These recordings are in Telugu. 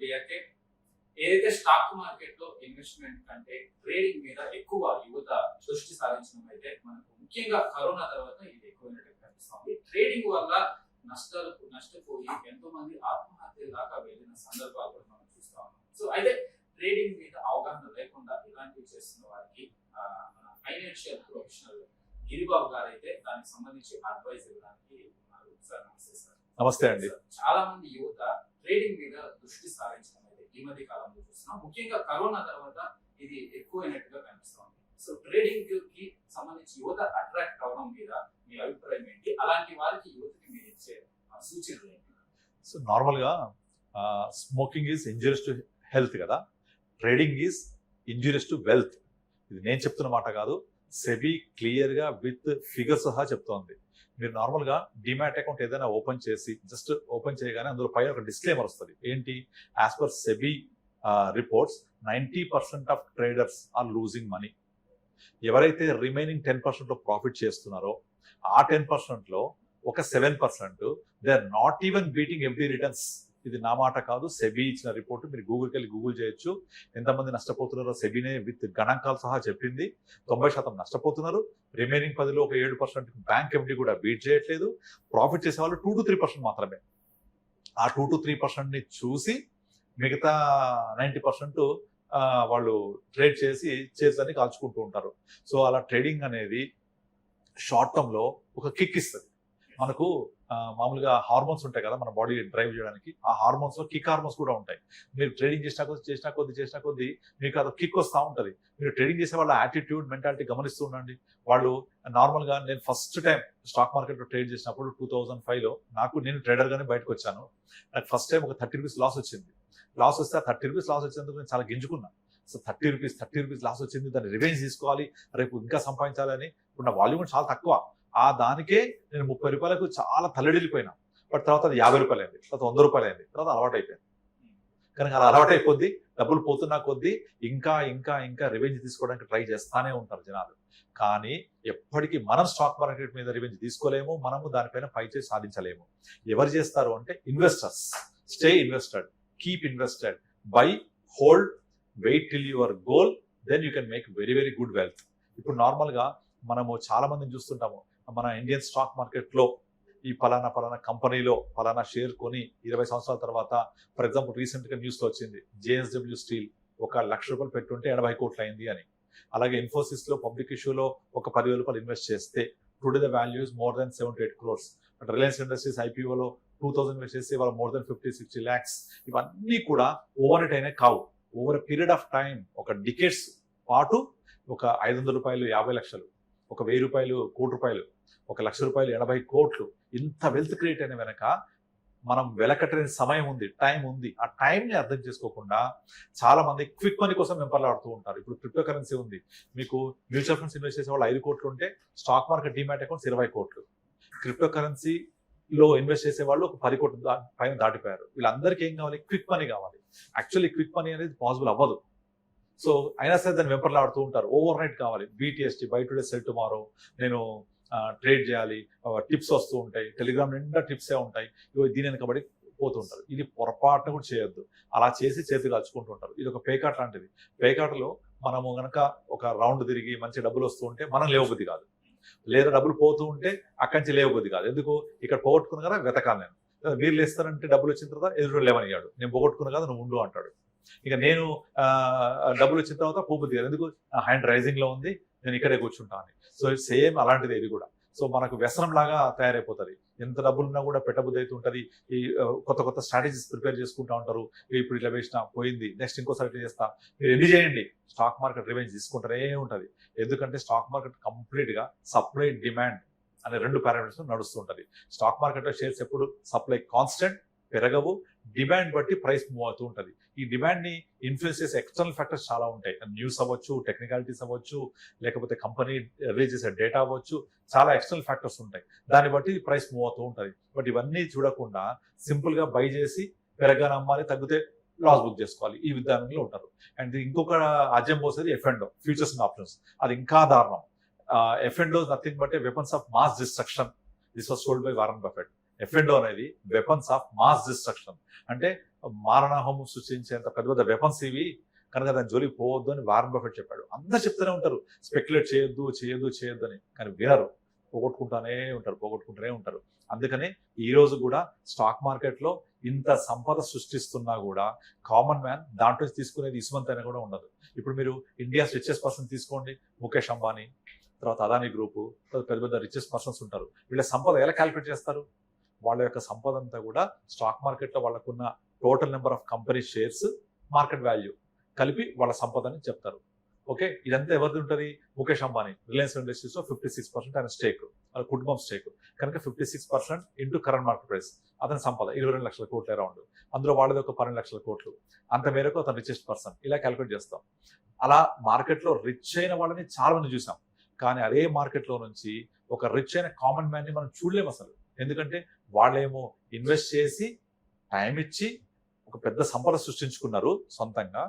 క్లియర్. ఏదైతే స్టాక్ మార్కెట్ లో ఇన్వెస్ట్మెంట్ కంటే ట్రేడింగ్ మీద ఎక్కువ యువత దృష్టి సారించడం అయితే మనకు ముఖ్యంగా కరోనా తర్వాత ఇది ఎక్కువైనట్టు కనిపిస్తుంది. ట్రేడింగ్ వల్ల నష్టపోయి ఎంతో మంది ఆత్మహత్య దాకా వెళ్ళిన సందర్భాలు కూడా మనం చూస్తా ఉన్నాం. సో అయితే ట్రేడింగ్ మీద అవగాహన లేకుండా ఇలాంటివి చేస్తున్న వారికి ఫైనాన్షియల్ ప్రొఫెషనల్ గిరిబాబు గారు అయితే దానికి సంబంధించి అడ్వైస్ ఇవ్వడానికి ఉన్నారు. సార్ నమస్తే. సార్ నమస్తే అండి. చాలా మంది యువత ట్రేడింగ్ మీద దృష్టి సారించడం అయితే ఈ మధ్య కాలంలో చూస్తున్నాం. ముఖ్యంగా కరోనా తర్వాత ఇది ఎక్కువైనట్టుగా కనిపిస్తుంది. సో ట్రేడింగ్ కి సంబంధించి యువత అట్రాక్ట్ అవడం మీద మీ అభిప్రాయం ఏంటి? అలాంటి వారికి యువతకి మీరు ఇచ్చే సూచనలు ఏంటి? సో నార్మల్ గా smoking is injurious to health కదా, trading is injurious to wealth. ఇది నేను చెప్తున్న మాట కాదు, సెబీ క్లియర్ గా విత్ ఫిగర్ సహా చెప్తోంది. మీరు నార్మల్ గా డిమాట్ అకౌంట్ ఏదైనా ఓపెన్ చేసి జస్ట్ ఓపెన్ చేయగానే అందులో పైన ఒక డిస్క్లైమర్ వస్తుంది. ఏంటి? As per SEBI reports 90% of traders are losing money. ఎవరైతే రిమైనింగ్ 10% లో ప్రాఫిట్ చేస్తున్నారో ఆ 10% లో ఒక 7% they are not even beating every returns. ఇది నా మాట కాదు, సెబీ ఇచ్చిన రిపోర్ట్. మీరు గూగుల్కి వెళ్ళి గూగుల్ చేయొచ్చు. ఎంతమంది నష్టపోతున్నారో సెబీనే విత్ గణాంకాలు సహా చెప్పింది. 90% నష్టపోతున్నారు. రిమైనింగ్ 10% ఒక 7% బ్యాంక్ ఎండి కూడా బీట్ చేయట్లేదు. ప్రాఫిట్ చేసే వాళ్ళు 2 to 3% మాత్రమే. ఆ 2 to 3% ని చూసి మిగతా 90% వాళ్ళు ట్రేడ్ చేసి కాల్చుకుంటూ ఉంటారు. సో అలా ట్రేడింగ్ అనేది షార్ట్ టర్మ్ లో ఒక కిక్ ఇస్తుంది. మనకు మామూలుగా హార్మోన్స్ ఉంటాయి కదా మన బాడీ డ్రైవ్ చేయడానికి. ఆ హార్మోన్స్ లో కిక్ హార్మోన్స్ కూడా ఉంటాయి. మీరు ట్రేడింగ్ చేసిన కొద్ది మీకు అది కిక్ వస్తూ ఉంటుంది. మీరు ట్రేడింగ్ చేసే వాళ్ళ యాటిట్యూడ్, మెంటాలిటీ గమనిస్తూ ఉండండి. వాళ్ళు నార్మల్ గా నేను ఫస్ట్ టైం స్టాక్ మార్కెట్ లో ట్రేడ్ చేసినప్పుడు 2005లో నేను ట్రేడర్ గానే బయటకు వచ్చాను. నాకు ఫస్ట్ టైం ఒక 30 రూపీస్ లాస్ వచ్చింది. లాస్ వస్తే ఆ 30 రూపీస్ లాస్ వచ్చేందుకు నేను చాలా గింజుకున్నాను. సో 30 రూపీస్ లాస్ వచ్చింది, దాన్ని రివెంజ్ తీసుకోవాలి, రేపు ఇంకా సంపాదించాలని. ఇప్పుడు నా వాల్యూమ్ చాలా తక్కువ. ఆ దానికే నేను 30 రూపాయలకు చాలా తల్లడిల్లిపోయినా. బట్ తర్వాత అది 50 రూపాయలు అయింది, తర్వాత 100 రూపాయలు అయింది, తర్వాత అలవాటు అయిపోయింది. కనుక అలా అలవాటు అయిపోద్ది. డబ్బులు పోతున్నా కొద్దీ ఇంకా ఇంకా ఇంకా రివెంజ్ తీసుకోవడానికి ట్రై చేస్తానే ఉంటారు జనాలు. కానీ ఎప్పటికీ మనం స్టాక్ మార్కెట్ మీద రివెంజ్ తీసుకోలేము, మనము దానిపైన పై చేసి సాధించలేము. ఎవరు చేస్తారు అంటే investors. Stay invested, keep invested, buy, hold, wait till your goal, then you can make very very good wealth. ఇప్పుడు నార్మల్ గా మనము చాలా మందిని చూస్తుంటాము. మన ఇండియన్ స్టాక్ మార్కెట్ లో ఈ పలానా కంపెనీలో పలానా షేర్ కొని 20 సంవత్సరాల తర్వాత, ఫర్ ఎగ్జాంపుల్ రీసెంట్ గా న్యూస్ లో వచ్చింది, JSW స్టీల్ 1 లక్ష రూపాయలు పెట్టుంటే 80 కోట్లు అయింది అని. అలాగే ఇన్ఫోసిస్ లో పబ్లిక్ ఇష్యూలో ఒక 10,000 రూపాయలు ఇన్వెస్ట్ చేస్తే today the value is more than 7 to 8 crores. But Reliance industries IPOలో 2000 ఇన్వెస్ట్ చేస్తే వాళ్ళు మోర్ దెన్ 50-60 lakhs. ఇవన్నీ కూడా ఓవర్ నైట్ అయినా కావు. ఓవర్ పీరియడ్ ఆఫ్ టైం, ఒక డికేట్స్ పాటు ఒక 500 రూపాయలు 50 లక్షలు, ఒక 1000 రూపాయలు 1 కోటి రూపాయలు, 1 లక్ష రూపాయలు 80 కోట్లు, ఇంత వెల్త్ క్రియేట్ అయిన వెనక మనం వెలకట్టని సమయం ఉంది, టైం ఉంది. ఆ టైంని అర్థం చేసుకోకుండా చాలా మంది క్విక్ మనీ కోసం వెంపర్లాడుతూ ఉంటారు. ఇప్పుడు క్రిప్టో కరెన్సీ ఉంది. మీకు మ్యూచువల్ ఫండ్స్ ఇన్వెస్ట్ చేసే వాళ్ళు 5 కోట్లు ఉంటే స్టాక్ మార్కెట్ డిమాట్ అకౌంట్స్ 20 కోట్లు. క్రిప్టో కరెన్సీలో ఇన్వెస్ట్ చేసే వాళ్ళు ఒక 10 కోట్లు పైన దాటిపోయారు. వీళ్ళందరికీ ఏం కావాలి? క్విక్ మనీ కావాలి. యాక్చువల్లీ క్విక్ మనీ అనేది పాసిబుల్ అవ్వదు. సో అయినా సరే దాన్ని వెంపర్లాడుతూ ఉంటారు. ఓవర్ నైట్ కావాలి, BTST, by today cell tomorrow, నేను ట్రేడ్ చేయాలి, టిప్స్ వస్తూ ఉంటాయి, టెలిగ్రామ్ నిండా టిప్సే ఉంటాయి, దీని వెనకబడి పోతూ ఉంటారు. ఇది పొరపాటున కూడా చేయొద్దు. అలా చేసి చేతి కాల్చుకుంటూ ఉంటారు. ఇది ఒక పేకాట లాంటిది. పేకాటలో మనము గనక ఒక రౌండ్ తిరిగి మంచి డబ్బులు వస్తూ ఉంటే మనం లేవబుద్ధి కాదు, లేదా డబ్బులు పోతూ ఉంటే అక్కడి నుంచి లేవబుద్ధి కాదు. ఎందుకు? ఇక్కడ పోగొట్టుకున్న కదా వెతకాలి నేను. మీరు లేస్తానంటే డబ్బులు వచ్చిన తర్వాత ఎదురు లేవనియాడు, నేను పోగొట్టుకున్న కదా నువ్వు ఉండు అంటాడు. ఇక నేను డబ్బులు వచ్చిన తర్వాత పోబుద్ధి కాదు, ఎందుకు? హ్యాండ్ రైజింగ్ లో ఉంది, నేను ఇక్కడే కూర్చుంటాను. సో సేమ్ అలాంటిది ఇది కూడా. సో మనకు వ్యసనం లాగా తయారైపోతుంది. ఎంత డబ్బులున్నా కూడా పెట్టబుద్ధి అయితే ఉంటుంది. ఈ కొత్త స్ట్రాటజీస్ ప్రిపేర్ చేసుకుంటూ ఉంటారు. ఇప్పుడు ఇట్లా వేసినా పోయింది, నెక్స్ట్ ఇంకోసారి ఇట్లా చేస్తా. మీరు ఎన్ని చేయండి, స్టాక్ మార్కెట్ రివెంజ్ తీసుకుంటారే ఉంటుంది. ఎందుకంటే స్టాక్ మార్కెట్ కంప్లీట్ గా సప్లై డిమాండ్ అనే 2 పారామీటర్స్ నడుస్తూ ఉంటుంది. స్టాక్ మార్కెట్ లో షేర్స్ ఎప్పుడు సప్లై కాన్స్టెంట్, పెరగవు, డిమాండ్ బట్టి ప్రైస్ మూవ్ అవుతూ ఉంటుంది. ఈ డిమాండ్ ని ఇన్ఫ్లుయెన్స్ చేసే ఎక్స్టర్నల్ ఫ్యాక్టర్స్ చాలా ఉంటాయి. న్యూస్ అవ్వచ్చు, టెక్నికాలిటీస్ అవ్వచ్చు, లేకపోతే కంపెనీ రిలీజ్ చేసే డేటా అవ్వచ్చు, చాలా ఎక్స్టర్నల్ ఫ్యాక్టర్స్ ఉంటాయి. దాన్ని బట్టి ప్రైస్ మూవ్ అవుతూ ఉంటుంది. బట్ ఇవన్నీ చూడకుండా సింపుల్ గా బై చేసి పెరగానే అమ్మాలి, తగ్గితే లాస్ బుక్ చేసుకోవాలి, ఈ విధానంలో ఉంటారు. అండ్ ఇంకొక అజం పోసేది F&O, ఫ్యూచర్స్ అండ్ ఆప్షన్స్. అది ఇంకా దారుణం. F&O nothing but weapons of mass destruction. This was told by Warren Buffett. F&O అనేది వెపన్స్ ఆఫ్ మాస్ డిస్ట్రక్షన్, అంటే మారణహోమం సృష్టించేంత పెద్ద పెద్ద వెపన్స్ ఇవి, కనుక దాని జోలికి పోవద్దు అని వారన్ బఫెట్ చెప్పాడు. అందరు చెప్తూనే ఉంటారు స్పెక్యులేట్ చేయొద్దు చేయొద్దు చేయొద్దు అని, కానీ వినరు, పోగొట్టుకుంటూనే ఉంటారు. అందుకని ఈ రోజు కూడా స్టాక్ మార్కెట్లో ఇంత సంపద సృష్టిస్తున్నా కూడా కామన్ మ్యాన్ దాంట్లో తీసుకునేది ఇసుమంత అయినా కూడా ఉండదు. ఇప్పుడు మీరు ఇండియాస్ రిచెస్ట్ పర్సన్ తీసుకోండి, ముఖేష్ అంబానీ, తర్వాత అదానీ గ్రూపు, పెద్ద పెద్ద రిచెస్ట్ పర్సన్స్ ఉంటారు. వీళ్ళ సంపద ఎలా క్యాలిక్యులేట్ చేస్తారు? వాళ్ళ యొక్క సంపద అంతా కూడా స్టాక్ మార్కెట్లో వాళ్ళకున్న total number of company shares, market value కలిపి వాళ్ళ సంపదని చెప్తారు. ఓకే, ఇదంతా ఎవరిది ఉంటుంది? ముఖేష్ అంబానీ రిలయన్స్ ఇండస్ట్రీస్ లో 56% ఆయన స్టేక్, వాళ్ళ కుటుంబం స్టేక్ కనుక 56% ఇంటూ కరెంట్ మార్కెట్ ప్రైస్, అతని సంపద 22 లక్షల కోట్లు అరౌండ్, అందులో వాళ్ళది ఒక 12 లక్షల కోట్లు, అంత మేరకు అతను రిచెస్ట్ పర్సన్. ఇలా క్యాలిక్యులేట్ చేస్తాం. అలా మార్కెట్లో రిచ్ అయిన వాళ్ళని చాలా మంది చూసాం, కానీ అదే మార్కెట్లో నుంచి ఒక రిచ్ అయిన కామన్ మ్యాన్ని మనం చూడలేము అసలు. ఎందుకంటే వాళ్ళేమో ఇన్వెస్ట్ చేసి టైం ఇచ్చి ఒక పెద్ద సంపద సృష్టించుకున్నారు సొంతంగా,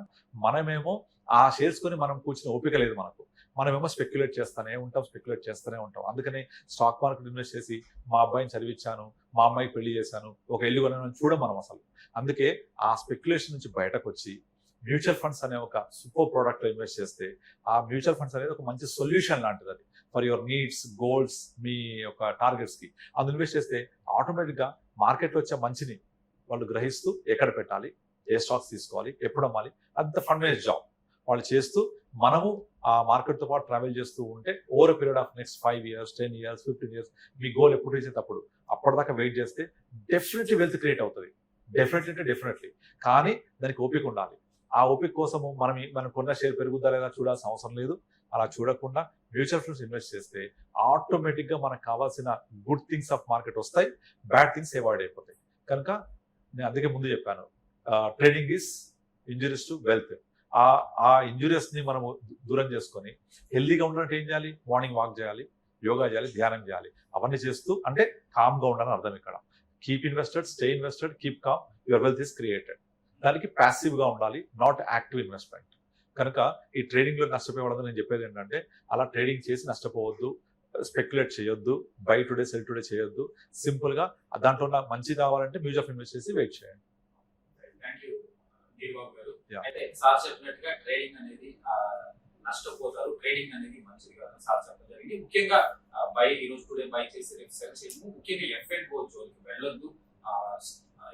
మనమేమో ఆ షేర్స్ కొని మనం కూర్చుని ఓపిక లేదు మనకు, మనమేమో స్పెక్యులేట్ చేస్తూనే ఉంటాం. అందుకని స్టాక్ మార్కెట్ ఇన్వెస్ట్ చేసి మా అబ్బాయిని చదివించాను, మా అమ్మాయికి పెళ్లి చేశాను, ఒక ఇల్లు కొనని చూడం మనం అసలు. అందుకే ఆ స్పెక్యులేషన్ నుంచి బయటకు వచ్చి మ్యూచువల్ ఫండ్స్ అనే ఒక సూపర్ ప్రోడక్ట్ లో ఇన్వెస్ట్ చేస్తే, ఆ మ్యూచువల్ ఫండ్స్ అనేది ఒక మంచి సొల్యూషన్ లాంటిది. అది ఫర్ యువర్ నీడ్స్, గోల్స్, మీ యొక్క టార్గెట్స్ కి అది ఇన్వెస్ట్ చేస్తే ఆటోమేటిక్ గా మార్కెట్లో వచ్చే మంచిని వాళ్ళు గ్రహిస్తూ ఎక్కడ పెట్టాలి, ఏ స్టాక్స్ తీసుకోవాలి, ఎప్పుడు అమ్మాలి, అంత ఫండ్ మేనేజ్ జాబ్ వాళ్ళు చేస్తూ, మనము ఆ మార్కెట్తో పాటు ట్రావెల్ చేస్తూ ఉంటే over period of next 5 years, 10 years, 15 years me goal ఎప్పుడు రీచ్ అప్పుడు అప్పటిదాకా వెయిట్ చేస్తే డెఫినెట్లీ వెల్త్ క్రియేట్ అవుతుంది. డెఫినెట్లీ కానీ దానికి ఓపిక ఉండాలి. ఆ ఓపిక కోసము మనం కొన్న షేర్ పెరుగుద్దా లేదా చూడాల్సిన అవసరం లేదు. అలా చూడకుండా మ్యూచువల్ ఫండ్స్ ఇన్వెస్ట్ చేస్తే ఆటోమేటిక్ గా మనకు కావాల్సిన గుడ్ థింగ్స్ ఆఫ్ మార్కెట్ వస్తాయి, బ్యాడ్ థింగ్స్ అవాయిడ్ అయిపోతాయి. కనుక నేను అందుకే ముందు చెప్పాను, trading is injurious to wealth. ఆ ఇంజూరియస్ ని మనము దూరం చేసుకొని హెల్దీగా ఉండాలంటే ఏం చేయాలి? మార్నింగ్ వాక్ చేయాలి, యోగా చేయాలి, ధ్యానం చేయాలి. అవన్నీ చేస్తూ అంటే కామ్ గా ఉండాలని అర్థం ఇక్కడ. Keep invested, stay invested, keep com, your wealth is created. దానికి ప్యాసివ్ గా ఉండాలి, నాట్ యాక్టివ్ ఇన్వెస్ట్మెంట్. కనుక ఈ ట్రేడింగ్ లో నష్టపోయేవాళ్ళని నేను చెప్పేది ఏంటంటే, అలా ట్రేడింగ్ చేసి నష్టపోవద్దు, స్పెక్యులేట్ చేయొద్దు, బై టుడే సెల్ టుడే చేయొద్దు. సింపుల్ గా దాంట్లో మంచి కావాలంటే మ్యూచువల్ ఫండ్ ఇన్వెస్ట్ చేసి వెయిట్ చేయండి. థ్యాంక్ యూ దీర్బాబు గారు. Yeah. అయితే సార్ చెప్పినట్టుగా ట్రేడింగ్ అనేది నష్టపోతారు, ట్రేడింగ్ అనేది మంచిది కాదు సార్ చెప్పడం జరిగింది. ముఖ్యంగా ఈ రోజు టుడే బై చేసి రేపు సెల్ చేయము, ముఖ్యంగా F&O జోలికి వెళ్ళొద్దు.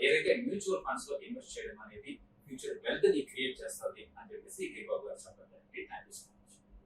ఏదైతే మ్యూచువల్ ఫండ్స్ లో ఇన్వెస్ట్ చేయడం అనేది ఫ్యూచర్ వెల్త్ ని క్రియేట్ చేస్తుంది అని చెప్పేసి దీర్బాబు గారు చెప్పడం జరిగింది. Thank you so much.